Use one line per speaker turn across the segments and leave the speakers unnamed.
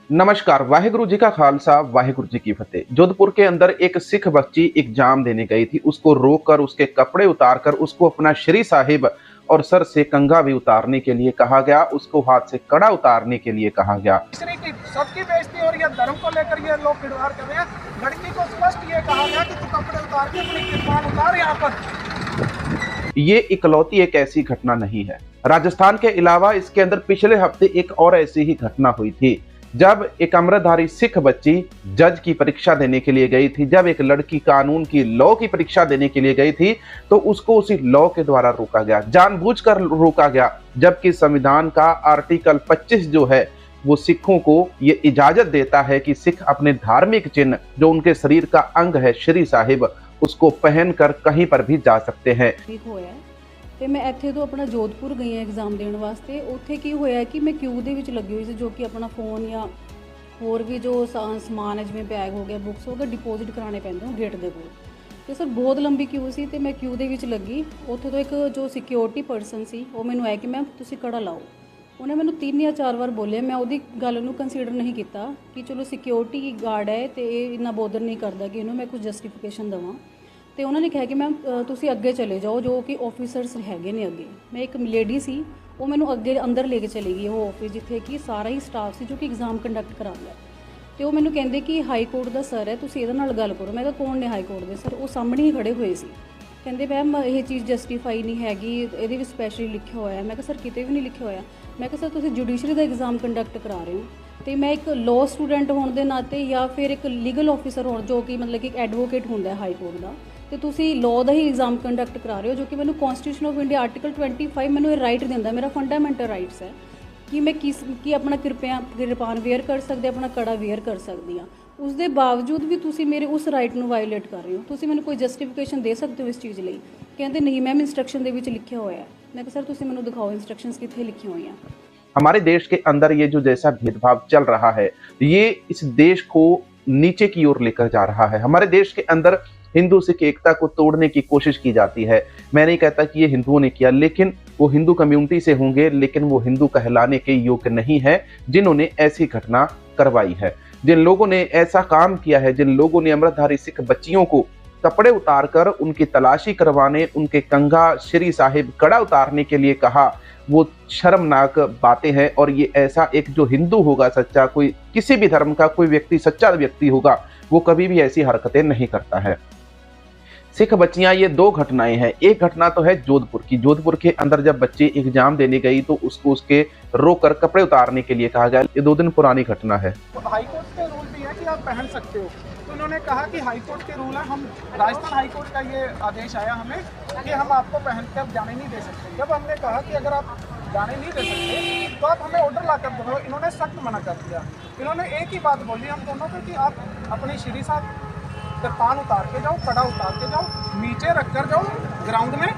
नमस्कार। वाहिगुरु जी का खालसा, वाहिगुरु जी की फतेह। जोधपुर के अंदर एक सिख बच्ची एग्जाम देने गई थी। उसको रोककर उसके कपड़े उतारकर उसको अपना श्री साहिब और सर से कंघा भी उतारने के लिए कहा गया। उसको हाथ से कड़ा उतारने के लिए कहा गया।
की सबकी बेइज्जती और ये धर्म को लेकर ये लोग खिलवाड़ कर रहे हैं। लड़की को स्पष्ट ये कहा गया कि तू कपड़े उतार के अपनी कृपान उतार यहाँ पर।
ये इकलौती एक ऐसी घटना नहीं है। राजस्थान के अलावा इसके अंदर पिछले हफ्ते एक और ऐसी ही घटना हुई थी, जब एक अमृतधारी सिख बच्ची जज की परीक्षा देने के लिए गई थी। जब एक लड़की कानून की लॉ की परीक्षा देने के लिए गई थी तो उसको उसी लॉ के द्वारा रोका गया, जानबूझकर रोका गया, जबकि संविधान का आर्टिकल 25 जो है वो सिखों को ये इजाजत देता है कि सिख अपने धार्मिक चिन्ह जो उनके शरीर का अंग है श्री साहिब, उसको पहनकर कहीं पर भी जा सकते हैं।
ਤੇ ਮੈਂ ਇੱਥੇ ਤੋਂ ਆਪਣਾ ਜੋਧਪੁਰ ਗਈ ਹਾਂ ਐਗਜ਼ਾਮ ਦੇਣ ਵਾਸਤੇ। ਉੱਥੇ ਕੀ ਹੋਇਆ ਕਿ ਮੈਂ ਕਿਊ ਦੇ ਵਿੱਚ ਲੱਗੀ ਹੋਈ ਸੀ, ਜੋ ਕਿ ਆਪਣਾ ਫੋਨ ਜਾਂ ਹੋਰ ਵੀ ਜੋ ਸਮਾਨ ਹੈ ਜਿਵੇਂ ਬੈਗ ਹੋ ਗਿਆ, ਬੁੱਕਸ ਹੋ ਗਏ, ਡਿਪੋਜ਼ਿਟ ਕਰਾਉਣੇ ਪੈਂਦੇ ਉਹ ਗੇਟ ਦੇ ਕੋਲ। ਤੇ ਸਰ ਬਹੁਤ ਲੰਬੀ ਕਿਊ ਸੀ ਤੇ ਮੈਂ ਕਿਊ ਦੇ ਵਿੱਚ ਲੱਗੀ। ਉੱਥੇ ਤੋਂ ਇੱਕ ਜੋ ਸਿਕਿਉਰਿਟੀ ਪਰਸਨ ਸੀ ਉਹ ਮੈਨੂੰ ਆਇਆ ਕਿ ਮੈਮ ਤੁਸੀਂ ਕੜਾ ਲਾਓ। ਉਹਨੇ ਮੈਨੂੰ 3 ਜਾਂ 4 ਵਾਰ ਬੋਲਿਆ। ਮੈਂ ਉਹਦੀ ਗੱਲ ਨੂੰ ਕੰਸੀਡਰ ਨਹੀਂ ਕੀਤਾ ਕਿ ਚਲੋ ਸਿਕਿਉਰਿਟੀ ਗਾਰਡ ਹੈ ਤੇ ਇਹ ਇੰਨਾ ਬੋਦਰ ਨਹੀਂ ਕਰਦਾ ਕਿ ਇਹਨੂੰ ਮੈਂ ਕੁਝ ਜਸਟੀਫਿਕੇਸ਼ਨ ਦੇਵਾਂ। तो उन्होंने कहा कि मैम तुसी अगे चले जाओ, जो कि ऑफिसर्स हैगे ने अगे। मैं एक लेडी सी वो मैंने अगे अंदर लेके चली गई वो ऑफिस जिथे कि सारा ही स्टाफ सी जो कि एग्जाम कंडक्ट करा लिया। तो वो मैंने कहते कि हाई कोर्ट का सर है, तुसी इहदे नाल गल करो। मैं कहा कौन ने हाई कोर्ट के सर? वो सामने ही खड़े हुए सी। कहते मैम ये चीज़ जस्टिफाई नहीं हैगी, ये भी स्पैशली लिखा हुआ है। मैं कहा सर किते भी नहीं लिखा होया। मैं कहा सर तुसी जुडिशरी का एग्जाम कंडक्ट करा रहे हो तो मैं एक लॉ स्टूडेंट होने के नाते या फिर एक लीगल ऑफिसर हो जो कि मतलब कि एक एडवोकेट होंदा है हाई कोर्ट का, तो तुसी लॉ का ही एग्जाम कंडक्ट करा रहे हो, जो कि मैंने कॉन्स्टिट्यूशन ऑफ इंडिया आर्टिकल 25 मैंने ये राइट दिंदा, मेरा फंडामेंटल राइट्स है कि मैं कि अपना किरपान वेयर कर सकते, अपना कड़ा वेयर कर सकती हाँ। उसके बावजूद भी तुसी मेरे उस राइट को वायलेट कर रहे हो। तुसी मैंने कोई जस्टिफिकेशन दे सकते हो इस चीज़ लिए? कहते नहीं मैम इंस्ट्रक्शन के लिखा हुआ है। मैं कहा सर तुसी मैंने दिखाओ इंस्ट्रक्शंस कितने लिखी हुई हैं।
हमारे देश के अंदर ये जो जैसा भेदभाव चल रहा है ये इस देश को नीचे की ओर लेकर जा रहा है। हमारे देश के अंदर हिंदू सिख एकता को तोड़ने की कोशिश की जाती है। मैं नहीं कहता कि ये हिंदुओं ने किया, लेकिन वो हिंदू कम्युनिटी से होंगे, लेकिन वो हिंदू कहलाने के योग्य नहीं है जिन्होंने ऐसी घटना करवाई है। जिन लोगों ने ऐसा काम किया है, जिन लोगों ने अमृतधारी सिख बच्चियों को कपड़े उतारकर उनकी तलाशी करवाने, उनके कंघा श्री साहिब कड़ा उतारने के लिए कहा, वो शर्मनाक बातें हैं। और ये ऐसा एक जो हिंदू होगा सच्चा, कोई किसी भी धर्म का कोई व्यक्ति सच्चा व्यक्ति होगा, वो कभी भी ऐसी हरकतें नहीं करता है। सिख बच्चियां, ये 2 घटनाएं हैं। एक घटना तो है जोधपुर की। जोधपुर के अंदर जब बच्ची एग्जाम देने गई तो उसको उसके रोककर कपड़े उतारने के लिए कहा गया। ये 2 दिन पुरानी घटना है।
तो हाईकोर्ट के रूल भी है कि आप पहन सकते हो, तो उन्होंने कहा कि हाईकोर्ट के रूल है, हम राजस्थान हाईकोर्ट का ये आदेश आया हमें कि हम आपको पहन कर जाने नहीं दे सकते। जब हमने कहा कि अगर आप जाने नहीं दे सकते तो आप हमें ऑर्डर ला कर दो, इन्होंने सख्त मना कर दिया। इन्होंने एक ही बात बोली हम दोनों को कि आप अपनी श्री साहब कृपान उतार के जाओ, कड़ा उतार के जाओ, नीचे रख कर जाओ ग्राउंड में,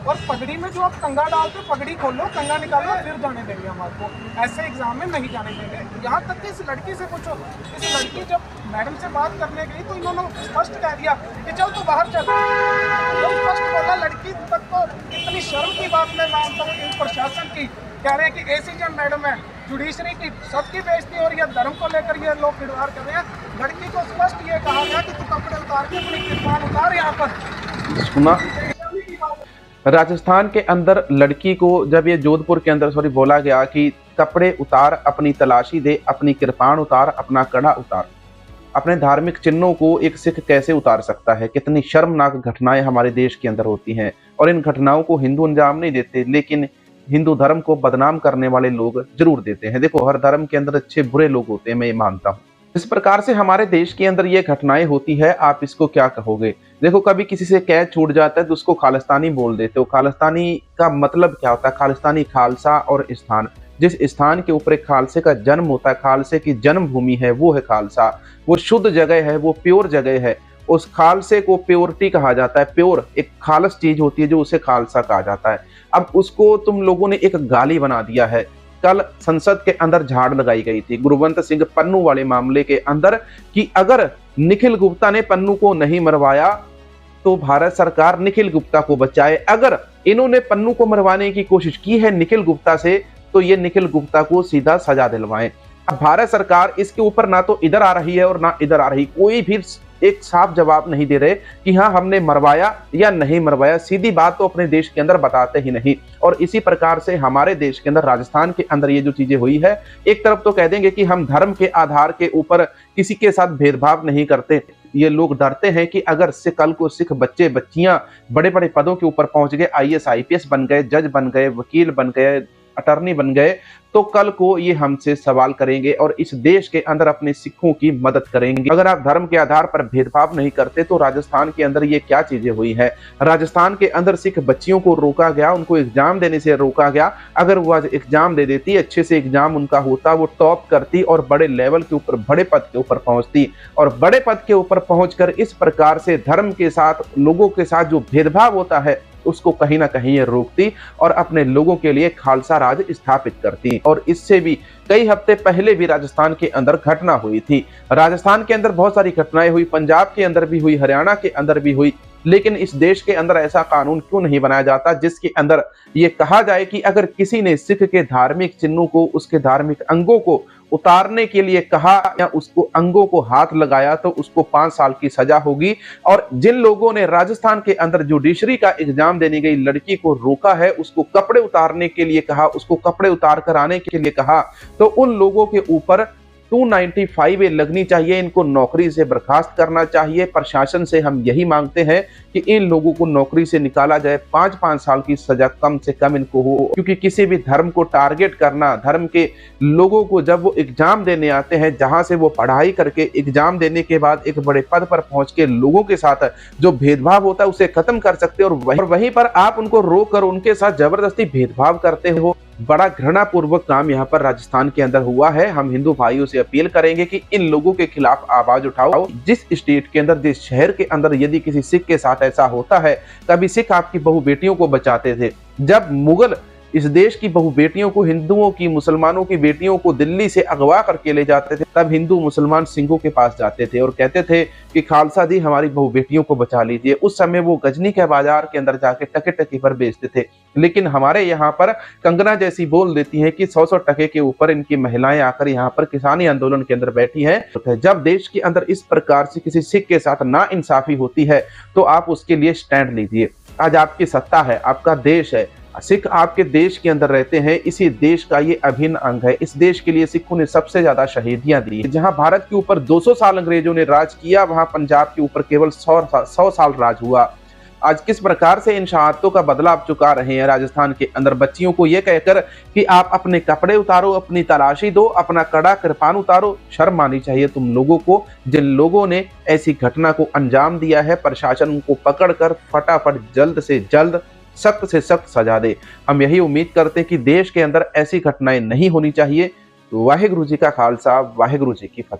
और पगड़ी में जो आप कंघा डालते पगड़ी खोलो, कंघा निकालो, फिर जाने देंगे हम आपको। ऐसे एग्जाम में नहीं जाने देंगे। यहाँ तक कि इस लड़की से पूछो, इस लड़की जब मैडम से बात करने गई तो इन्होंने स्पष्ट कह दिया कि चल तू बाहर चल। तो स्पष्ट बोला। लड़की तक तो इतनी शर्म की बात मैं मानता हूँ इन प्रशासन की। कह रहे हैं कि एसीजे मैडम है, जुडिशरी की सबकी बेइज्जती और ये धर्म को लेकर ये लोग खिलवाड़ कर रहे हैं। लड़की को स्पष्ट ये कहा गया कि तू कपड़े उतार के अपनी कृपान उतार यहाँ पर।
सुना राजस्थान के अंदर लड़की को जब ये जोधपुर के अंदर बोला गया कि कपड़े उतार, अपनी तलाशी दे, अपनी कृपान उतार, अपना कड़ा उतार। अपने धार्मिक चिन्हों को एक सिख कैसे उतार सकता है? कितनी शर्मनाक घटनाएं हमारे देश के अंदर होती हैं। और इन घटनाओं को हिंदू अंजाम नहीं देते, लेकिन हिंदू धर्म को बदनाम करने वाले लोग जरूर देते हैं। देखो, हर धर्म के अंदर अच्छे बुरे लोग होते हैं, मैं ये मानता हूँ। इस प्रकार से हमारे देश के अंदर ये घटनाएं होती है, आप इसको क्या कहोगे? देखो, कभी किसी से कैद छूट जाता है तो उसको खालिस्तानी बोल देते हो। खालिस्तानी का मतलब क्या होता है? खालिस्तानी खालसा और स्थान। जिस स्थान के ऊपर एक खालसे का जन्म होता है, खालसे की जन्मभूमि है, वो है खालसा। वो शुद्ध जगह है, वो प्योर जगह है। उस खालसे को प्योरिटी कहा जाता है। प्योर एक खालस चीज होती है जो उसे खालसा कहा जाता है। अब उसको तुम लोगों ने एक गाली बना दिया है। कल संसद के अंदर झाड़ लगाई गई थी गुरवंत सिंह पन्नू वाले मामले के अंदर कि अगर निखिल गुप्ता ने पन्नू को नहीं मरवाया तो भारत सरकार निखिल गुप्ता को बचाए। अगर इन्होंने पन्नू को मरवाने की कोशिश की है निखिल गुप्ता से तो ये निखिल गुप्ता को सीधा सजा दिलवाएं। भारत सरकार इसके ऊपर ना तो इधर आ रही है और ना इधर आ रही, कोई भी एक साफ जवाब नहीं दे रहे कि हाँ हमने मरवाया या नहीं मरवाया। सीधी बात तो अपने देश के अंदर बताते ही नहीं। और इसी प्रकार से हमारे देश के अंदर, राजस्थान के अंदर ये जो चीजें हुई है, एक तरफ तो कह देंगे कि हम धर्म के आधार के ऊपर किसी के साथ भेदभाव नहीं करते। ये लोग डरते हैं कि अगर से कल को सिख बच्चे बच्चियां बड़े बड़े पदों के ऊपर पहुंच गए, IAS IPS बन गए, जज बन गए, वकील बन गए, अटर्नी बन गए, तो कल को ये हमसे सवाल करेंगे और इस देश के अंदर अपने सिखों की मदद करेंगे। अगर आप धर्म के आधार पर भेदभाव नहीं करते तो राजस्थान के अंदर ये क्या चीजें हुई है। राजस्थान के अंदर सिख बच्चियों को रोका गया, उनको एग्जाम देने से रोका गया। अगर वो आज एग्जाम दे देती, अच्छे से एग्जाम उनका होता, वो टॉप करती और बड़े लेवल के ऊपर, बड़े पद के ऊपर पहुंचती। और बड़े पद के ऊपर पहुंचकर इस प्रकार से धर्म के साथ, लोगों के साथ जो भेदभाव होता है उसको कहीं ना कहीं ये रोकती और अपने लोगों के लिए खालसा राज स्थापित करती। और इससे भी कई हफ्ते पहले भी राजस्थान के अंदर घटना हुई थी। राजस्थान के अंदर बहुत सारी घटनाएं हुई, पंजाब के अंदर भी हुई, हरियाणा के अंदर भी हुई। लेकिन इस देश के अंदर ऐसा कानून क्यों नहीं बनाया जाता जिसके अंदर ये कहा जाए कि अगर किसी ने सिख के धार्मिक चिन्हों को, उसके धार्मिक अंगों को उतारने के लिए कहा या उसको अंगों को हाथ लगाया तो उसको 5 साल की सजा होगी। और जिन लोगों ने राजस्थान के अंदर जुडिशरी का एग्जाम देने गई लड़की को रोका है, उसको कपड़े उतारने के लिए कहा, उसको कपड़े उतार कर आने के लिए कहा, तो उन लोगों के ऊपर 295 लगनी चाहिए। इनको नौकरी से बर्खास्त करना चाहिए। प्रशासन से हम यही मांगते हैं कि इन लोगों को नौकरी से निकाला जाए, 5-5 साल की सजा कम से कम इनको हो। क्योंकि किसी भी धर्म को टारगेट करना, धर्म के लोगों को जब वो एग्जाम देने आते हैं, जहां से वो पढ़ाई करके एग्जाम देने के बाद एक बड़े पद पर पहुंच के लोगों के साथ जो भेदभाव होता है उसे खत्म कर सकते हैं, और वहीं पर आप उनको रोक कर उनके साथ जबरदस्ती भेदभाव करते हो। बड़ा घृणापूर्वक काम यहाँ पर राजस्थान के अंदर हुआ है। हम हिंदू भाइयों से अपील करेंगे कि इन लोगों के खिलाफ आवाज उठाओ। जिस स्टेट के अंदर, जिस शहर के अंदर यदि किसी सिख के साथ ऐसा होता है, कभी सिख आपकी बहु बेटियों को बचाते थे। जब मुगल इस देश की बहु बेटियों को, हिंदुओं की, मुसलमानों की बेटियों को दिल्ली से अगवा करके ले जाते थे, तब हिंदू मुसलमान सिंहों के पास जाते थे और कहते थे कि खालसा जी हमारी बहु बेटियों को बचा लीजिए। उस समय वो गजनी के बाजार के अंदर जाके टके टके पर बेचते थे। लेकिन हमारे यहाँ पर कंगना जैसी बोल देती है कि 100-100 टके के ऊपर इनकी महिलाएं आकर यहाँ पर किसानी आंदोलन के अंदर बैठी हैं। जब देश के अंदर इस प्रकार से किसी सिख के साथ नाइंसाफी होती है तो आप उसके लिए स्टैंड लीजिए। आज आपकी सत्ता है, आपका देश है, सिख आपके देश के अंदर रहते हैं, इसी देश का ये अभिन्न अंग है। इस देश के लिए सिखों ने सबसे ज्यादा शहीदियां दी। जहां भारत के ऊपर 200 साल अंग्रेजों ने राज किया, वहां पंजाब के ऊपर केवल 100 साल राज हुआ। आज किस प्रकार से इन शहादतों का बदला आप चुका रहे हैं राजस्थान के अंदर। बच्चियों को यह कहकर कि आप अपने कपड़े उतारो, अपनी तलाशी दो, अपना कड़ा कृपान उतारो, शर्म आनी चाहिए तुम लोगों को, जिन लोगों ने ऐसी घटना को अंजाम दिया है। प्रशासन उनको पकड़कर फटाफट जल्द से जल्द, सख्त से सख्त सजा दे। हम यही उम्मीद करते हैं कि देश के अंदर ऐसी घटनाएं नहीं होनी चाहिए। वाहिगुरु जी का खालसा, वाहिगुरु जी की फतेह।